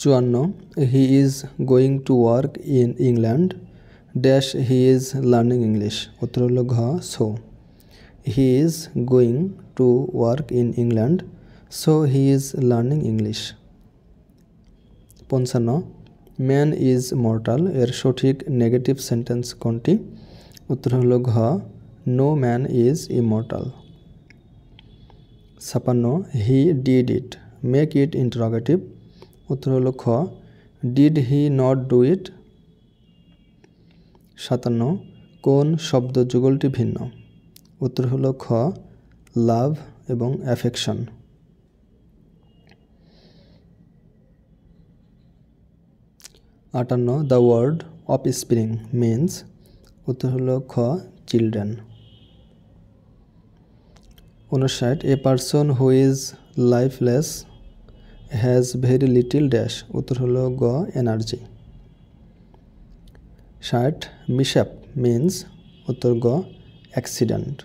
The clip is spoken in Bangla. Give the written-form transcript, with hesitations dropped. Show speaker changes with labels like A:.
A: 54 he is going to work in England dash he is learning English. উত্তর হলো ঘ so. He is going to work in England so he is learning English. 55 man is mortal এর সঠিক নেগেটিভ সেন্টেন্স কোনটি? উত্তর হলো ঘ no man is immortal. 56 he did it make it interrogative. উত্তর হলো খ did he not do it. 57 কোন শব্দ যুগলটি ভিন্ন? উত্তর হলো খ লাভ এবং affection. 58 the word offspring means. উত্তর হলো খ children. 59 a person who is lifeless has very little dash. উত্তর হলো গ এনার্জি। 60 মিশআপ মিন্স। উত্তর গ অ্যাক্সিডেন্ট।